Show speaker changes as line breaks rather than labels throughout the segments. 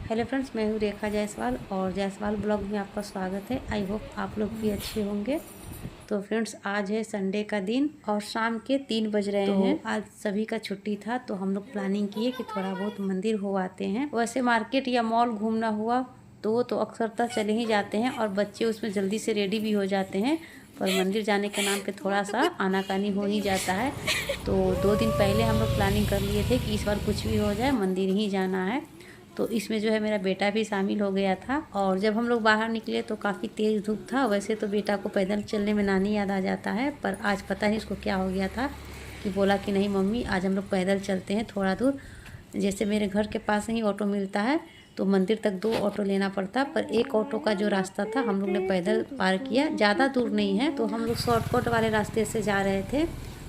Hello friends, मैं हूँ रेखा जायसवाल और जायसवाल ब्लॉग में आपका स्वागत है। आई होप आप लोग भी अच्छे होंगे। तो फ्रेंड्स, आज है संडे का दिन और शाम के 3 बज रहे हैं। आज सभी का छुट्टी था तो हम लोग प्लानिंग किए कि थोड़ा बहुत मंदिर हो आते हैं। वैसे मार्केट या मॉल घूमना हुआ तो अक्सरतः चले ही जाते हैं और बच्चे उसमें जल्दी से रेडी भी हो जाते हैं, पर मंदिर जाने के नाम पे थोड़ा सा आनाकानी हो ही जाता है। तो 2 दिन पहले हम लोग प्लानिंग कर लिए थे कि इस बार कुछ भी हो जाए मंदिर ही जाना है। तो इसमें जो है मेरा बेटा भी शामिल हो गया था और जब हम लोग बाहर निकले तो काफ़ी तेज़ धूप था। वैसे तो बेटा को पैदल चलने में नानी याद आ जाता है, पर आज पता नहीं उसको क्या हो गया था कि बोला कि नहीं मम्मी, आज हम लोग पैदल चलते हैं थोड़ा दूर। जैसे मेरे घर के पास ही ऑटो मिलता है तो मंदिर तक 2 ऑटो लेना पड़ता, पर एक ऑटो का जो रास्ता था हम लोग ने पैदल पार किया। ज़्यादा दूर नहीं है तो हम लोग शॉर्टकट वाले रास्ते से जा रहे थे।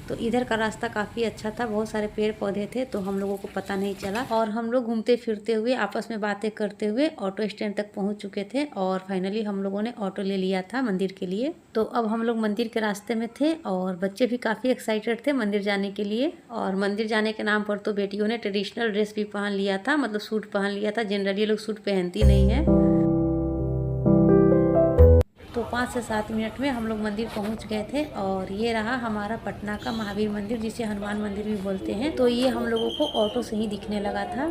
तो इधर का रास्ता काफ़ी अच्छा था, बहुत सारे पेड़ पौधे थे तो हम लोगों को पता नहीं चला और हम लोग घूमते फिरते हुए आपस में बातें करते हुए ऑटो स्टैंड तक पहुंच चुके थे और फाइनली हम लोगों ने ऑटो ले लिया था मंदिर के लिए। तो अब हम लोग मंदिर के रास्ते में थे और बच्चे भी काफ़ी एक्साइटेड थे मंदिर जाने के लिए। और मंदिर जाने के नाम पर तो बेटियों ने ट्रेडिशनल ड्रेस भी पहन लिया था, मतलब सूट पहन लिया था। जनरली लोग सूट पहनती नहीं है। तो 5 से 7 मिनट में हम लोग मंदिर पहुंच गए थे और ये रहा हमारा पटना का महावीर मंदिर, जिसे हनुमान मंदिर भी बोलते हैं। तो ये हम लोगों को ऑटो से ही दिखने लगा था।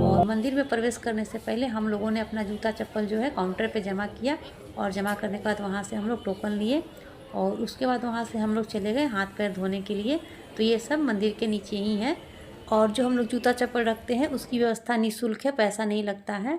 और मंदिर में प्रवेश करने से पहले हम लोगों ने अपना जूता चप्पल जो है काउंटर पे जमा किया और जमा करने के बाद वहाँ से हम लोग टोकन लिए और उसके बाद वहाँ से हम लोग चले गए हाथ पैर धोने के लिए। तो ये सब मंदिर के नीचे ही है और जो हम लोग जूता चप्पल रखते हैं उसकी व्यवस्था निःशुल्क है, पैसा नहीं लगता है।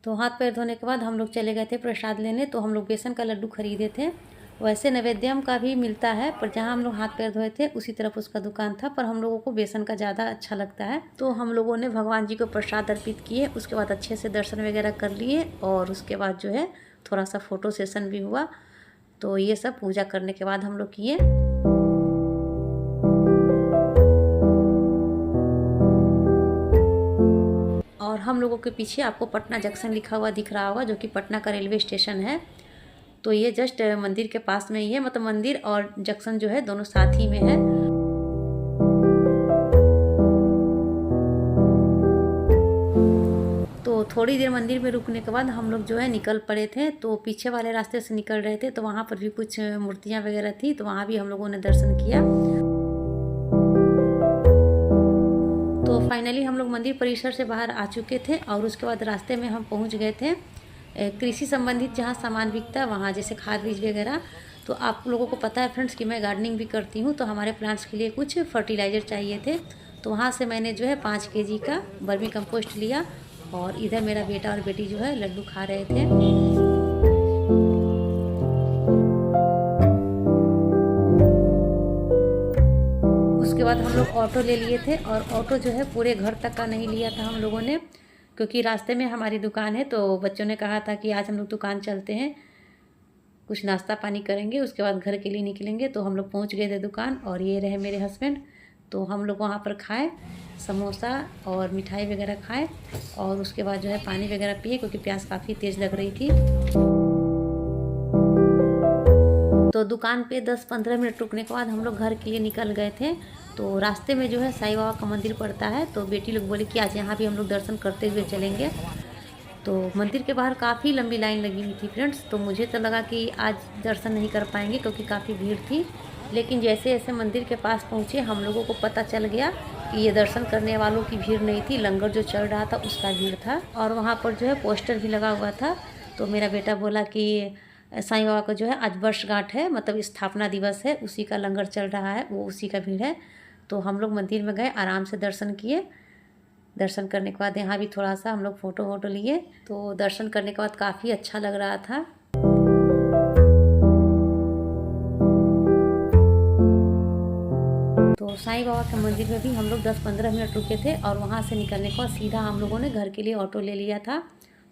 तो हाथ पैर धोने के बाद हम लोग चले गए थे प्रसाद लेने। तो हम लोग बेसन का लड्डू खरीदे थे। वैसे नैवेद्यम का भी मिलता है, पर जहाँ हम लोग हाथ पैर धोए थे उसी तरफ उसका दुकान था, पर हम लोगों को बेसन का ज़्यादा अच्छा लगता है। तो हम लोगों ने भगवान जी को प्रसाद अर्पित किए, उसके बाद अच्छे से दर्शन वगैरह कर लिए और उसके बाद जो है थोड़ा सा फ़ोटो सेशन भी हुआ। तो ये सब पूजा करने के बाद हम लोग किए। और हम लोगों के पीछे आपको पटना जंक्शन लिखा हुआ दिख रहा होगा, जो कि पटना का रेलवे स्टेशन है। तो ये जस्ट मंदिर के पास में ही है, मतलब मंदिर और जंक्शन जो है दोनों साथ ही में है। तो थोड़ी देर मंदिर में रुकने के बाद हम लोग जो है निकल पड़े थे। तो पीछे वाले रास्ते से निकल रहे थे तो वहाँ पर भी कुछ मूर्तियाँ वगैरह थी, तो वहाँ भी हम लोगों ने दर्शन किया। तो फाइनली हम लोग मंदिर परिसर से बाहर आ चुके थे और उसके बाद रास्ते में हम पहुंच गए थे कृषि संबंधित जहां सामान बिकता है वहां, जैसे खाद बीज वगैरह। तो आप लोगों को पता है फ्रेंड्स कि मैं गार्डनिंग भी करती हूं, तो हमारे प्लांट्स के लिए कुछ फर्टिलाइज़र चाहिए थे। तो वहाँ से मैंने जो है 5 kg का वर्मी कंपोस्ट लिया और इधर मेरा बेटा और बेटी जो है लड्डू खा रहे थे। उसके बाद हम लोग ऑटो ले लिए थे और ऑटो जो है पूरे घर तक का नहीं लिया था हम लोगों ने, क्योंकि रास्ते में हमारी दुकान है। तो बच्चों ने कहा था कि आज हम लोग दुकान चलते हैं, कुछ नाश्ता पानी करेंगे, उसके बाद घर के लिए निकलेंगे। तो हम लोग पहुंच गए थे दुकान और ये रहे मेरे हस्बैंड। तो हम लोग वहाँ पर खाए समोसा और मिठाई वगैरह खाए और उसके बाद जो है पानी वगैरह पिए, क्योंकि प्यास काफ़ी तेज़ लग रही थी। तो दुकान पे 10-15 मिनट रुकने के बाद हम लोग घर के लिए निकल गए थे। तो रास्ते में जो है साईं बाबा का मंदिर पड़ता है, तो बेटी लोग बोले कि आज यहाँ भी हम लोग दर्शन करते हुए चलेंगे। तो मंदिर के बाहर काफ़ी लंबी लाइन लगी हुई थी फ्रेंड्स। तो मुझे तो लगा कि आज दर्शन नहीं कर पाएंगे क्योंकि काफ़ी भीड़ थी, लेकिन जैसे जैसे मंदिर के पास पहुँचे हम लोगों को पता चल गया कि ये दर्शन करने वालों की भीड़ नहीं थी, लंगर जो चल रहा था उसका भीड़ था। और वहाँ पर जो है पोस्टर भी लगा हुआ था। तो मेरा बेटा बोला कि साईं बाबा का जो है आज वर्षगांठ है, मतलब स्थापना दिवस है, उसी का लंगर चल रहा है, वो उसी का भीड़ है। तो हम लोग मंदिर में गए, आराम से दर्शन किए। दर्शन करने के बाद यहाँ भी थोड़ा सा हम लोग फ़ोटो वोटो लिए। तो दर्शन करने के बाद काफ़ी अच्छा लग रहा था। तो साईं बाबा के मंदिर में भी हम लोग 10-15 मिनट रुके थे और वहाँ से निकलने के बाद सीधा हम लोगों ने घर के लिए ऑटो ले लिया था।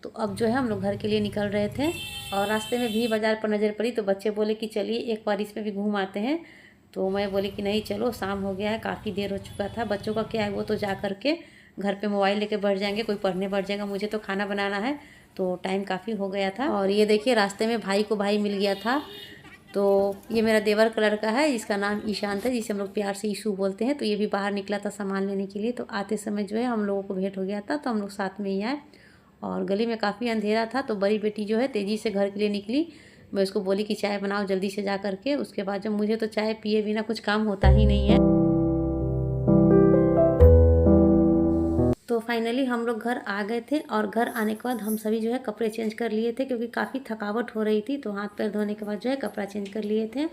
तो अब जो है हम लोग घर के लिए निकल रहे थे और रास्ते में भी बाज़ार पर नज़र पड़ी, तो बच्चे बोले कि चलिए एक बार इसमें भी घूम आते हैं। तो मैं बोली कि नहीं चलो, शाम हो गया है, काफ़ी देर हो चुका था। बच्चों का क्या है, वो तो जा कर के घर पे मोबाइल लेके बैठ जाएंगे, कोई पढ़ने बैठ जाएगा, मुझे तो खाना बनाना है। तो टाइम काफ़ी हो गया था। और ये देखिए रास्ते में भाई को भाई मिल गया था। तो ये मेरा देवर कलर का है, इसका नाम ईशांत है, जिसे हम लोग प्यार से ईशू बोलते हैं। तो ये भी बाहर निकला था सामान लेने के लिए। तो आते समय जो है हम लोगों को भेंट हो गया था, तो हम लोग साथ में ही आए। और गली में काफ़ी अंधेरा था, तो बड़ी बेटी जो है तेज़ी से घर के लिए निकली। मैं उसको बोली कि चाय बनाओ जल्दी से जा करके। उसके बाद जब मुझे तो चाय पिए बिना कुछ काम होता ही नहीं है। तो फाइनली हम लोग घर आ गए थे। और घर आने के बाद हम सभी जो है कपड़े चेंज कर लिए थे, क्योंकि काफ़ी थकावट हो रही थी। तो हाथ पैर धोने के बाद जो है कपड़ा चेंज कर लिए थे।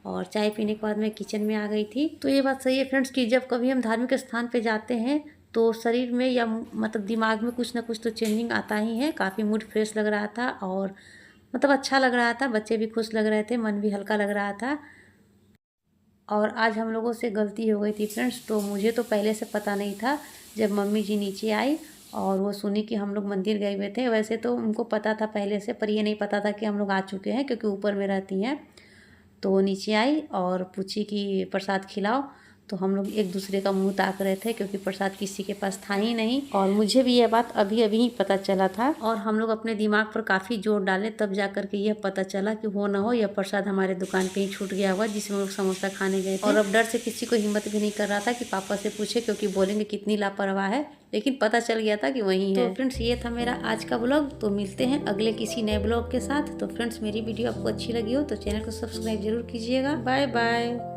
और चाय पीने के बाद मैं किचन में आ गई थी। तो ये बात सही है फ्रेंड्स कि जब कभी हम धार्मिक स्थान पे जाते हैं तो शरीर में या मतलब दिमाग में कुछ ना कुछ तो चेंजिंग आता ही है। काफ़ी मूड फ्रेश लग रहा था और मतलब अच्छा लग रहा था, बच्चे भी खुश लग रहे थे, मन भी हल्का लग रहा था। और आज हम लोगों से गलती हो गई थी फ्रेंड्स। तो मुझे तो पहले से पता नहीं था। जब मम्मी जी नीचे आई और वो सुनी कि हम लोग मंदिर गए हुए थे, वैसे तो उनको पता था पहले से, पर ये नहीं पता था कि हम लोग आ चुके हैं, क्योंकि ऊपर में रहती हैं। तो वो नीचे आई और पूछी कि प्रसाद खिलाओ। तो हम लोग एक दूसरे का मुंह ताक रहे थे, क्योंकि प्रसाद किसी के पास था ही नहीं। और मुझे भी यह बात अभी अभी ही पता चला था। और हम लोग अपने दिमाग पर काफ़ी जोर डाले, तब जा करके यह पता चला कि हो ना हो यह प्रसाद हमारे दुकान पे ही छूट गया हुआ, जिसमें लोग समोसा खाने गए थे। और अब डर से किसी को हिम्मत भी नहीं कर रहा था कि पापा से पूछे, क्योंकि बोलेंगे कितनी लापरवाह है। लेकिन पता चल गया था कि वही है। तो फ्रेंड्स ये था मेरा आज का ब्लॉग। तो मिलते हैं अगले किसी नए ब्लॉग के साथ। तो फ्रेंड्स मेरी वीडियो आपको अच्छी लगी हो तो चैनल को सब्सक्राइब जरूर कीजिएगा। Bye bye.